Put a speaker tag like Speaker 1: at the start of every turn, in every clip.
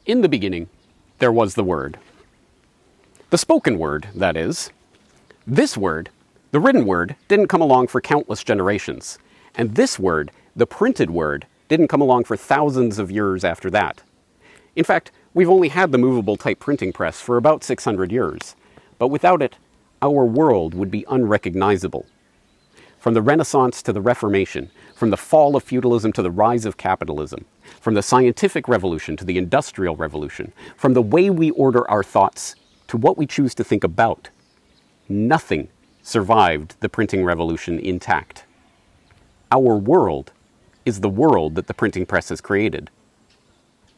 Speaker 1: In the beginning, there was the Word. The spoken word, that is. This word, the written word, didn't come along for countless generations. And this word, the printed word, didn't come along for thousands of years after that. In fact, we've only had the movable type printing press for about 600 years. But without it, our world would be unrecognizable. From the Renaissance to the Reformation, from the fall of feudalism to the rise of capitalism, from the scientific revolution to the industrial revolution, from the way we order our thoughts to what we choose to think about, nothing survived the printing revolution intact. Our world is the world that the printing press has created.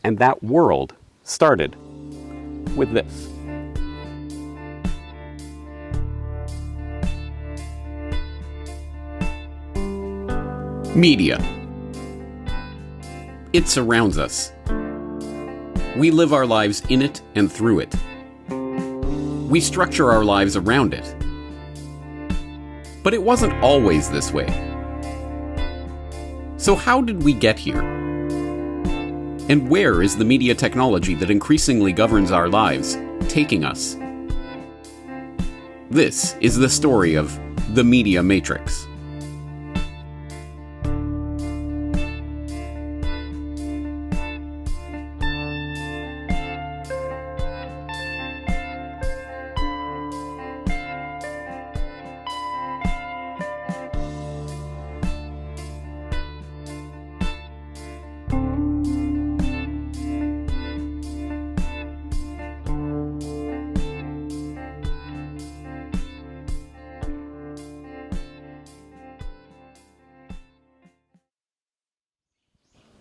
Speaker 1: And that world started with this. Media. It surrounds us. We live our lives in it and through it. We structure our lives around it. But it wasn't always this way. So how did we get here? And where is the media technology that increasingly governs our lives taking us? This is the story of the Media Matrix.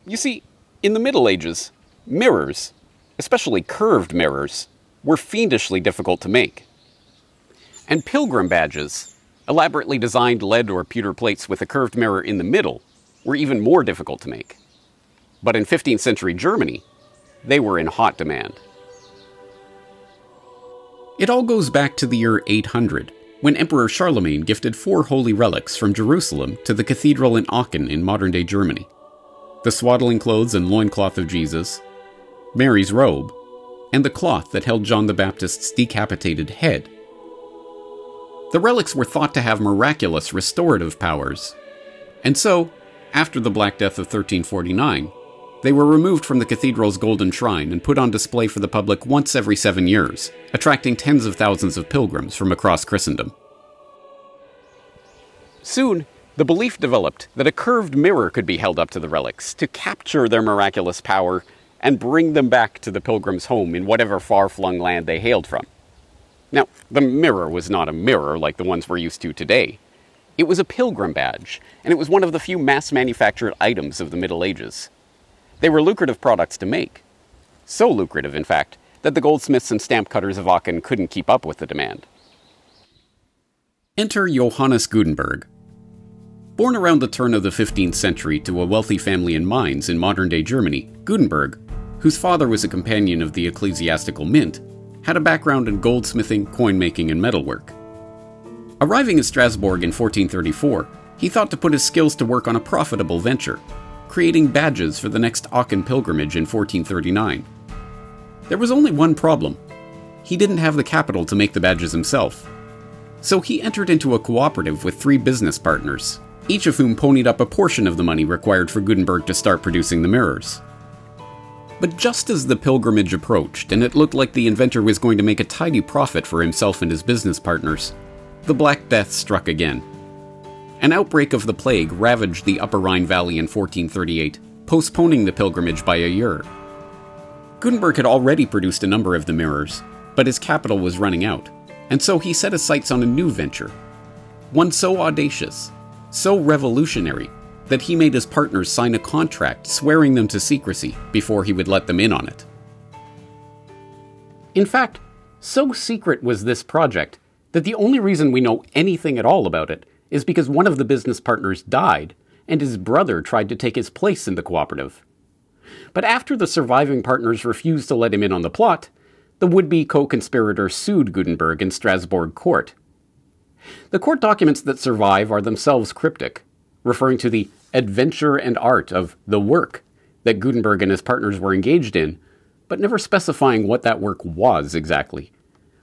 Speaker 1: You see, in the Middle Ages, mirrors, especially curved mirrors, were fiendishly difficult to make. And pilgrim badges, elaborately designed lead or pewter plates with a curved mirror in the middle, were even more difficult to make. But in 15th century Germany, they were in hot demand. It all goes back to the year 800, when Emperor Charlemagne gifted 4 holy relics from Jerusalem to the cathedral in Aachen in modern-day Germany. The swaddling clothes and loincloth of Jesus, Mary's robe, and the cloth that held John the Baptist's decapitated head. The relics were thought to have miraculous restorative powers, and so, after the Black Death of 1349, they were removed from the cathedral's golden shrine and put on display for the public once every 7 years, attracting tens of thousands of pilgrims from across Christendom. Soon, the belief developed that a curved mirror could be held up to the relics to capture their miraculous power and bring them back to the pilgrim's home in whatever far-flung land they hailed from. Now, the mirror was not a mirror like the ones we're used to today. It was a pilgrim badge, and it was one of the few mass-manufactured items of the Middle Ages. They were lucrative products to make. So lucrative, in fact, that the goldsmiths and stamp cutters of Aachen couldn't keep up with the demand. Enter Johannes Gutenberg. Born around the turn of the 15th century to a wealthy family in Mainz in modern-day Germany, Gutenberg, whose father was a companion of the ecclesiastical mint, had a background in goldsmithing, coin-making, and metalwork. Arriving in Strasbourg in 1434, he thought to put his skills to work on a profitable venture, creating badges for the next Aachen pilgrimage in 1439. There was only one problem. He didn't have the capital to make the badges himself. So he entered into a cooperative with 3 business partners, each of whom ponied up a portion of the money required for Gutenberg to start producing the mirrors. But just as the pilgrimage approached, and it looked like the inventor was going to make a tidy profit for himself and his business partners, the Black Death struck again. An outbreak of the plague ravaged the Upper Rhine Valley in 1438, postponing the pilgrimage by a year. Gutenberg had already produced a number of the mirrors, but his capital was running out, and so he set his sights on a new venture. One so audacious, so revolutionary, that he made his partners sign a contract swearing them to secrecy before he would let them in on it. In fact, so secret was this project that the only reason we know anything at all about it is because one of the business partners died, and his brother tried to take his place in the cooperative. But after the surviving partners refused to let him in on the plot, the would-be co-conspirator sued Gutenberg in Strasbourg court. The court documents that survive are themselves cryptic, referring to the adventure and art of the work that Gutenberg and his partners were engaged in, but never specifying what that work was exactly.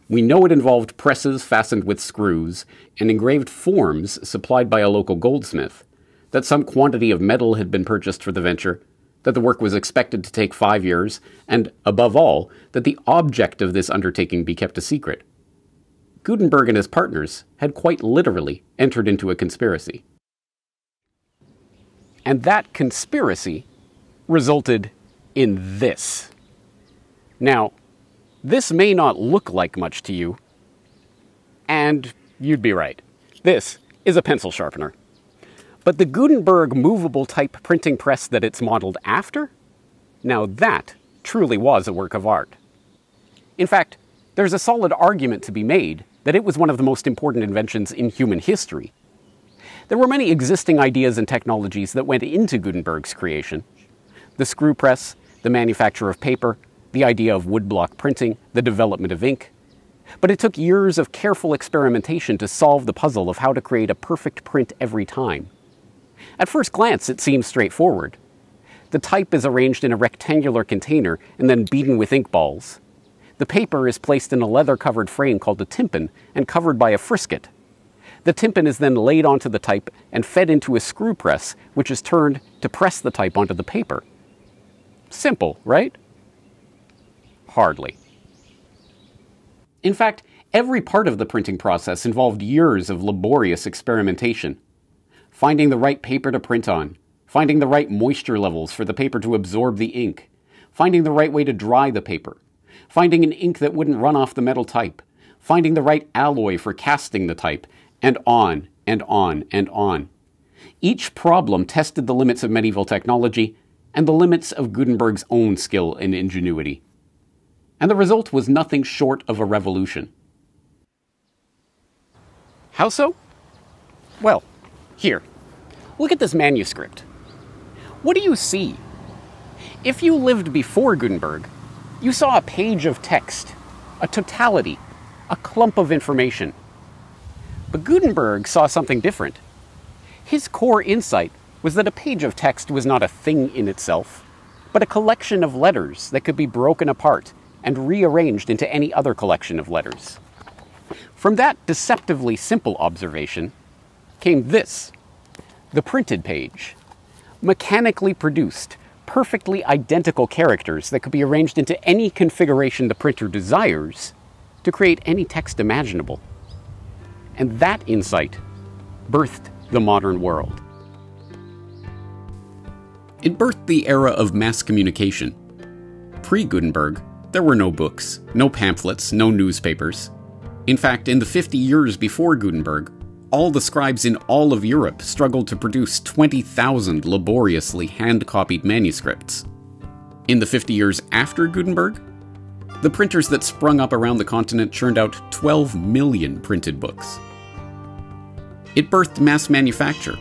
Speaker 1: We know it involved presses fastened with screws and engraved forms supplied by a local goldsmith, that some quantity of metal had been purchased for the venture, that the work was expected to take 5 years, and, above all, that the object of this undertaking be kept a secret. Gutenberg and his partners had quite literally entered into a conspiracy. And that conspiracy resulted in this. Now, this may not look like much to you, and you'd be right. This is a pencil sharpener. But the Gutenberg movable type printing press that it's modeled after? Now that truly was a work of art. In fact, there's a solid argument to be made that it was one of the most important inventions in human history. There were many existing ideas and technologies that went into Gutenberg's creation. The screw press, the manufacture of paper, the idea of woodblock printing, the development of ink. But it took years of careful experimentation to solve the puzzle of how to create a perfect print every time. At first glance, it seems straightforward. The type is arranged in a rectangular container and then beaten with ink balls. The paper is placed in a leather-covered frame called a tympan and covered by a frisket. The tympan is then laid onto the type and fed into a screw press, which is turned to press the type onto the paper. Simple, right? Hardly. In fact, every part of the printing process involved years of laborious experimentation. Finding the right paper to print on, finding the right moisture levels for the paper to absorb the ink, finding the right way to dry the paper, finding an ink that wouldn't run off the metal type, finding the right alloy for casting the type, and on and on and on. Each problem tested the limits of medieval technology and the limits of Gutenberg's own skill and ingenuity. And the result was nothing short of a revolution. How so? Well, here, look at this manuscript. What do you see? If you lived before Gutenberg, you saw a page of text, a totality, a clump of information. But Gutenberg saw something different. His core insight was that a page of text was not a thing in itself, but a collection of letters that could be broken apart and rearranged into any other collection of letters. From that deceptively simple observation came this, the printed page, mechanically produced, perfectly identical characters that could be arranged into any configuration the printer desires to create any text imaginable. And that insight birthed the modern world. It birthed the era of mass communication. Pre-Gutenberg, there were no books, no pamphlets, no newspapers. In fact, in the 50 years before Gutenberg, all the scribes in all of Europe struggled to produce 20,000 laboriously hand-copied manuscripts. In the 50 years after Gutenberg, the printers that sprung up around the continent churned out 12 million printed books. It birthed mass manufacture.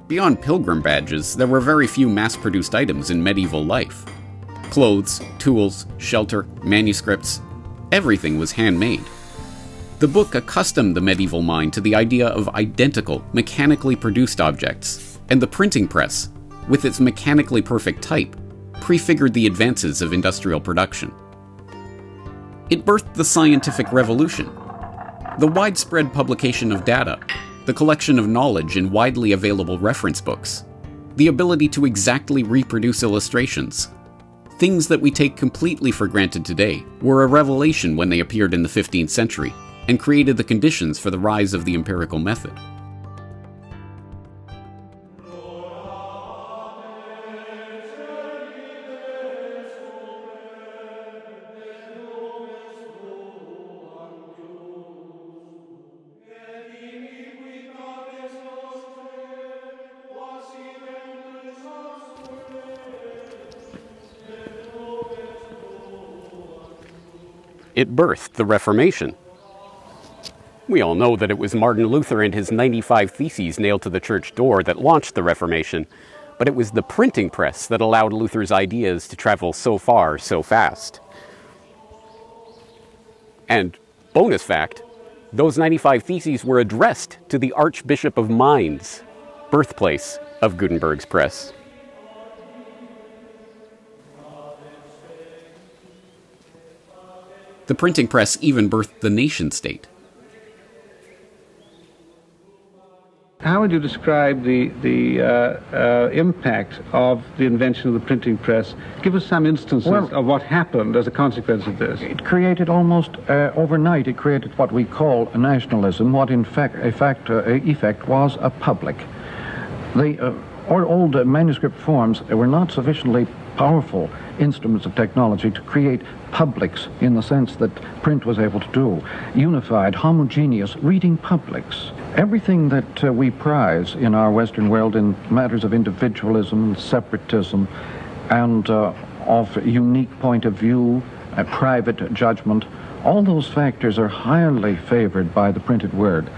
Speaker 1: Beyond pilgrim badges, there were very few mass-produced items in medieval life. Clothes, tools, shelter, manuscripts, everything was handmade. The book accustomed the medieval mind to the idea of identical, mechanically produced objects, and the printing press, with its mechanically perfect type, prefigured the advances of industrial production. It birthed the scientific revolution. The widespread publication of data, the collection of knowledge in widely available reference books, the ability to exactly reproduce illustrations, things that we take completely for granted today, were a revelation when they appeared in the 15th century, and created the conditions for the rise of the empirical method. It birthed the Reformation. We all know that it was Martin Luther and his 95 Theses nailed to the church door that launched the Reformation, but it was the printing press that allowed Luther's ideas to travel so far, so fast. And, bonus fact, those 95 Theses were addressed to the Archbishop of Mainz, birthplace of Gutenberg's press. The printing press even birthed the nation-state.
Speaker 2: How would you describe the impact of the invention of the printing press? Give us some instances of what happened as a consequence of this.
Speaker 3: It created almost overnight, it created what we call a nationalism, what in fact, effect was a public. The old manuscript forms were not sufficiently powerful instruments of technology to create publics in the sense that print was able to do. Unified, homogeneous reading publics. Everything that we prize in our Western world in matters of individualism, separatism, and of unique point of view, private judgment, all those factors are highly favored by the printed word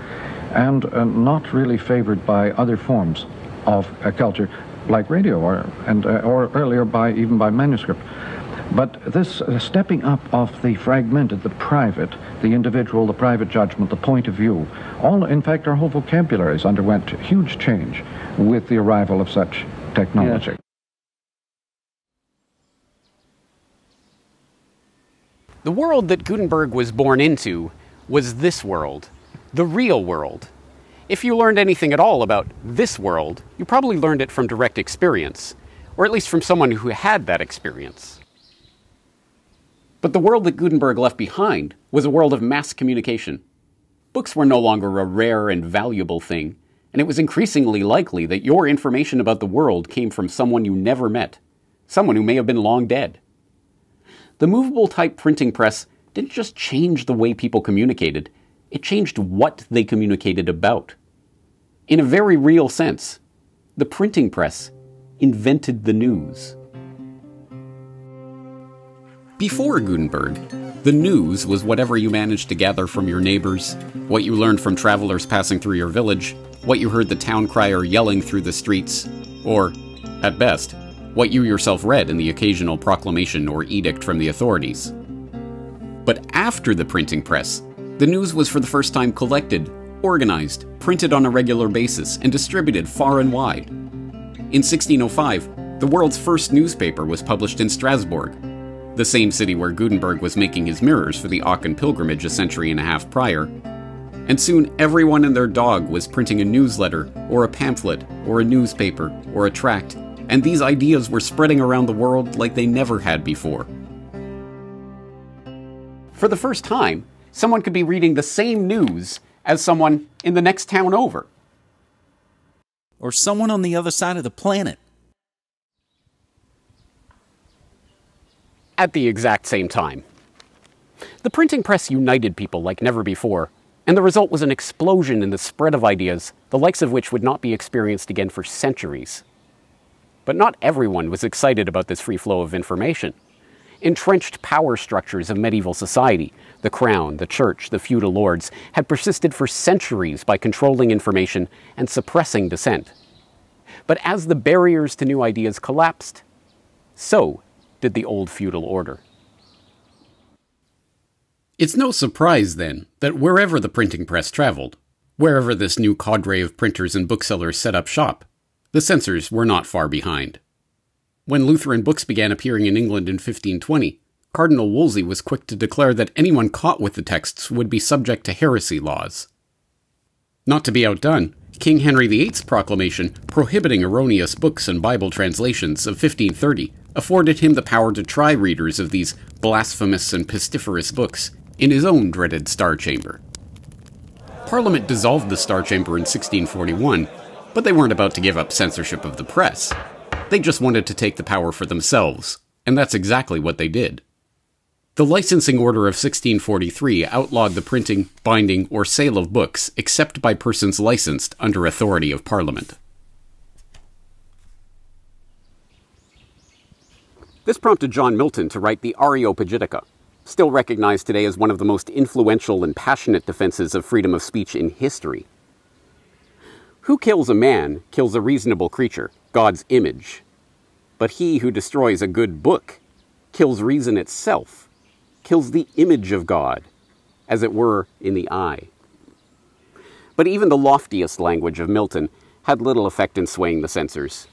Speaker 3: and not really favored by other forms of culture like radio or earlier even by manuscript. But this stepping up of the fragmented, the private, the individual, the private judgment, the point of view, all, in fact, our whole vocabularies underwent huge change with the arrival of such technology. Yes.
Speaker 1: The world that Gutenberg was born into was this world, the real world. If you learned anything at all about this world, you probably learned it from direct experience, or at least from someone who had that experience. But the world that Gutenberg left behind was a world of mass communication. Books were no longer a rare and valuable thing, and it was increasingly likely that your information about the world came from someone you never met, someone who may have been long dead. The movable type printing press didn't just change the way people communicated, it changed what they communicated about. In a very real sense, the printing press invented the news. Before Gutenberg, the news was whatever you managed to gather from your neighbors, what you learned from travelers passing through your village, what you heard the town crier yelling through the streets, or, at best, what you yourself read in the occasional proclamation or edict from the authorities. But after the printing press, the news was for the first time collected, organized, printed on a regular basis, and distributed far and wide. In 1605, the world's first newspaper was published in Strasbourg, the same city where Gutenberg was making his mirrors for the Aachen pilgrimage a century and a half prior. And soon everyone and their dog was printing a newsletter, or a pamphlet, or a newspaper, or a tract, and these ideas were spreading around the world like they never had before. For the first time, someone could be reading the same news as someone in the next town over.
Speaker 4: Or someone on the other side of the planet.
Speaker 1: At the exact same time. The printing press united people like never before, and the result was an explosion in the spread of ideas, the likes of which would not be experienced again for centuries. But not everyone was excited about this free flow of information. Entrenched power structures of medieval society, the crown, the church, the feudal lords, had persisted for centuries by controlling information and suppressing dissent. But as the barriers to new ideas collapsed, so did the old feudal order. It's no surprise, then, that wherever the printing press traveled, wherever this new cadre of printers and booksellers set up shop, the censors were not far behind. When Lutheran books began appearing in England in 1520, Cardinal Wolsey was quick to declare that anyone caught with the texts would be subject to heresy laws. Not to be outdone, King Henry VIII's proclamation prohibiting erroneous books and Bible translations of 1530 afforded him the power to try readers of these blasphemous and pestiferous books in his own dreaded Star Chamber. Parliament dissolved the Star Chamber in 1641, but they weren't about to give up censorship of the press. They just wanted to take the power for themselves, and that's exactly what they did. The Licensing Order of 1643 outlawed the printing, binding, or sale of books except by persons licensed under authority of Parliament. This prompted John Milton to write the Areopagitica, still recognized today as one of the most influential and passionate defenses of freedom of speech in history. Who kills a man kills a reasonable creature, God's image. But he who destroys a good book kills reason itself, kills the image of God, as it were in the eye. But even the loftiest language of Milton had little effect in swaying the censors.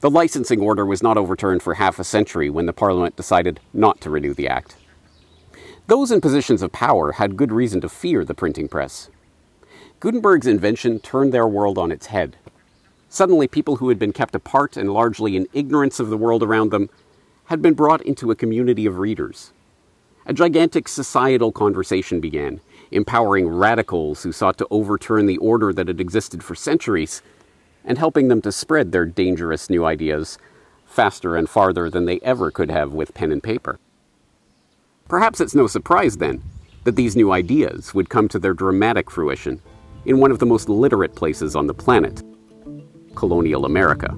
Speaker 1: The licensing order was not overturned for half a century when the Parliament decided not to renew the Act. Those in positions of power had good reason to fear the printing press. Gutenberg's invention turned their world on its head. Suddenly, people who had been kept apart and largely in ignorance of the world around them had been brought into a community of readers. A gigantic societal conversation began, empowering radicals who sought to overturn the order that had existed for centuries, and helping them to spread their dangerous new ideas faster and farther than they ever could have with pen and paper. Perhaps it's no surprise, then, that these new ideas would come to their dramatic fruition in one of the most literate places on the planet, colonial America.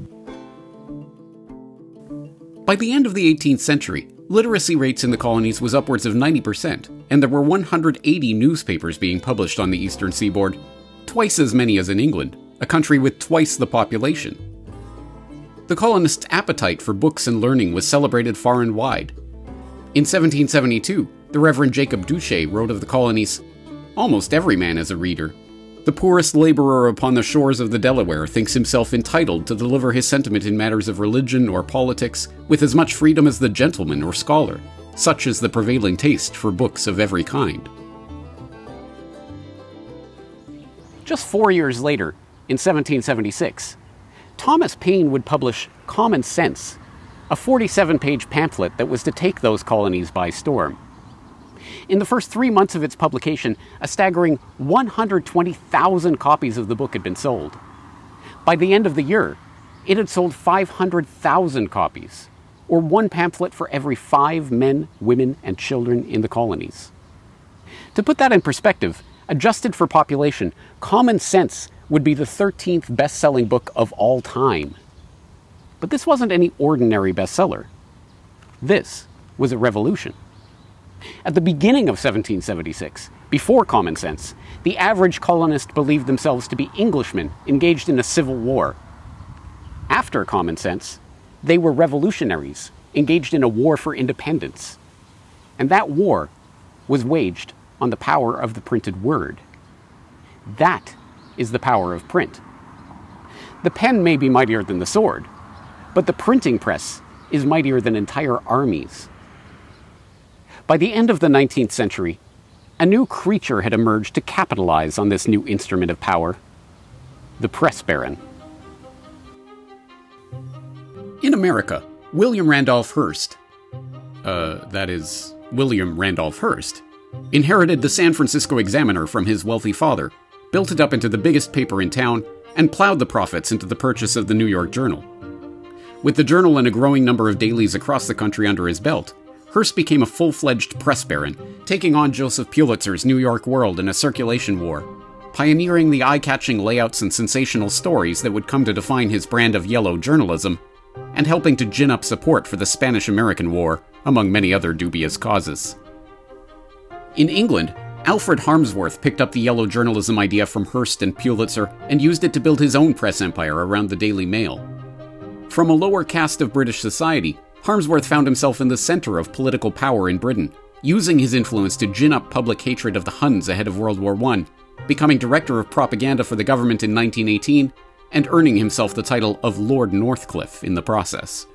Speaker 1: By the end of the 18th century, literacy rates in the colonies was upwards of 90%, and there were 180 newspapers being published on the eastern seaboard, twice as many as in England, a country with twice the population. The colonists' appetite for books and learning was celebrated far and wide. In 1772, the Reverend Jacob Duché wrote of the colonies, "Almost every man is a reader. The poorest laborer upon the shores of the Delaware thinks himself entitled to deliver his sentiment in matters of religion or politics with as much freedom as the gentleman or scholar. Such is the prevailing taste for books of every kind." Just 4 years later, in 1776, Thomas Paine would publish Common Sense, a 47-page pamphlet that was to take those colonies by storm. In the first 3 months of its publication, a staggering 120,000 copies of the book had been sold. By the end of the year, it had sold 500,000 copies, or one pamphlet for every 5 men, women, and children in the colonies. To put that in perspective, adjusted for population, Common Sense would be the 13th best-selling book of all time. But this wasn't any ordinary bestseller. This was a revolution. At the beginning of 1776, before Common Sense, the average colonist believed themselves to be Englishmen engaged in a civil war. After Common Sense, they were revolutionaries engaged in a war for independence. And that war was waged on the power of the printed word. That is the power of print. The pen may be mightier than the sword, but the printing press is mightier than entire armies. By the end of the 19th century, a new creature had emerged to capitalize on this new instrument of power: the press baron. In America, William Randolph Hearst, William Randolph Hearst, inherited the San Francisco Examiner from his wealthy father, built it up into the biggest paper in town, and plowed the profits into the purchase of the New York Journal. With the Journal and a growing number of dailies across the country under his belt, Hearst became a full-fledged press baron, taking on Joseph Pulitzer's New York World in a circulation war, pioneering the eye-catching layouts and sensational stories that would come to define his brand of yellow journalism, and helping to gin up support for the Spanish-American War, among many other dubious causes. In England, Alfred Harmsworth picked up the yellow journalism idea from Hearst and Pulitzer and used it to build his own press empire around the Daily Mail. From a lower caste of British society, Harmsworth found himself in the center of political power in Britain, using his influence to gin up public hatred of the Huns ahead of World War I, becoming director of propaganda for the government in 1918, and earning himself the title of Lord Northcliffe in the process.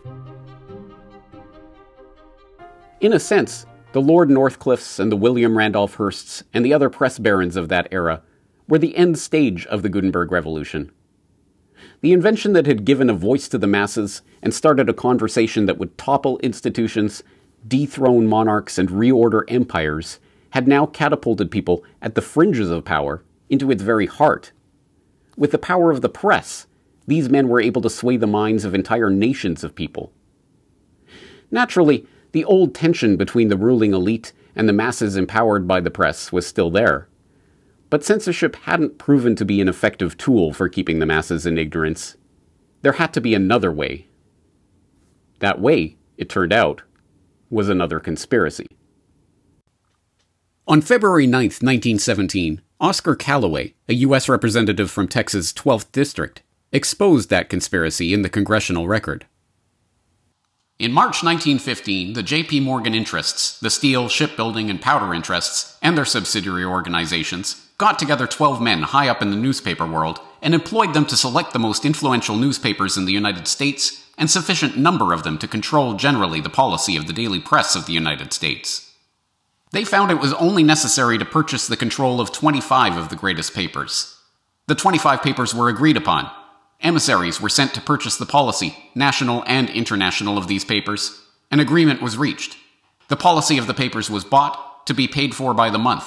Speaker 1: In a sense, the Lord Northcliffes and the William Randolph Hearsts and the other press barons of that era were the end stage of the Gutenberg Revolution. The invention that had given a voice to the masses and started a conversation that would topple institutions, dethrone monarchs, and reorder empires had now catapulted people at the fringes of power into its very heart. With the power of the press, these men were able to sway the minds of entire nations of people. Naturally, the old tension between the ruling elite and the masses empowered by the press was still there. But censorship hadn't proven to be an effective tool for keeping the masses in ignorance. There had to be another way. That way, it turned out, was another conspiracy. On February 9th, 1917, Oscar Callaway, a U.S. representative from Texas' 12th District, exposed that conspiracy in the Congressional Record. In March 1915, the J.P. Morgan interests, the steel, shipbuilding, and powder interests, and their subsidiary organizations, got together 12 men high up in the newspaper world and employed them to select the most influential newspapers in the United States and sufficient number of them to control generally the policy of the daily press of the United States. They found it was only necessary to purchase the control of 25 of the greatest papers. The 25 papers were agreed upon. Emissaries were sent to purchase the policy, national and international, of these papers. An agreement was reached. The policy of the papers was bought, to be paid for by the month.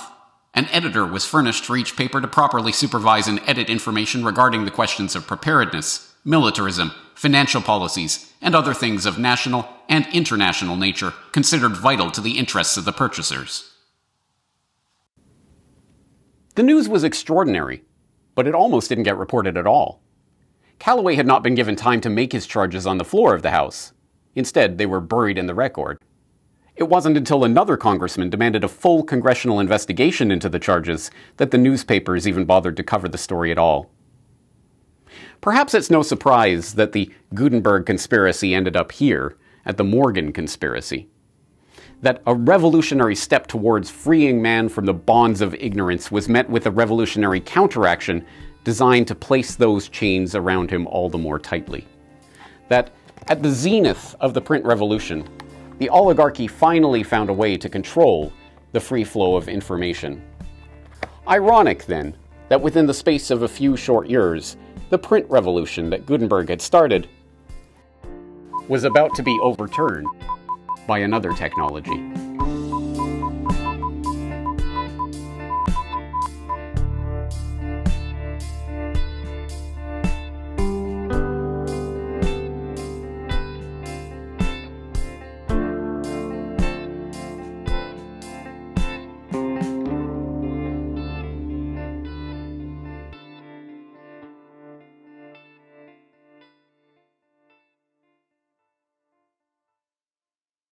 Speaker 1: An editor was furnished for each paper to properly supervise and edit information regarding the questions of preparedness, militarism, financial policies, and other things of national and international nature considered vital to the interests of the purchasers.
Speaker 5: The news was extraordinary, but it almost didn't get reported at all. Callaway had not been given time to make his charges on the floor of the House. Instead, they were buried in the record. It wasn't until another congressman demanded a full congressional investigation into the charges that the newspapers even bothered to cover the story at all. Perhaps it's no surprise that the Gutenberg conspiracy ended up here, at the Morgan conspiracy. That a revolutionary step towards freeing man from the bonds of ignorance was met with a revolutionary counteraction designed to place those chains around him all the more tightly. That at the zenith of the print revolution, the oligarchy finally found a way to control the free flow of information. Ironic, then, that within the space of a few short years, the print revolution that Gutenberg had started was about to be overturned by another technology.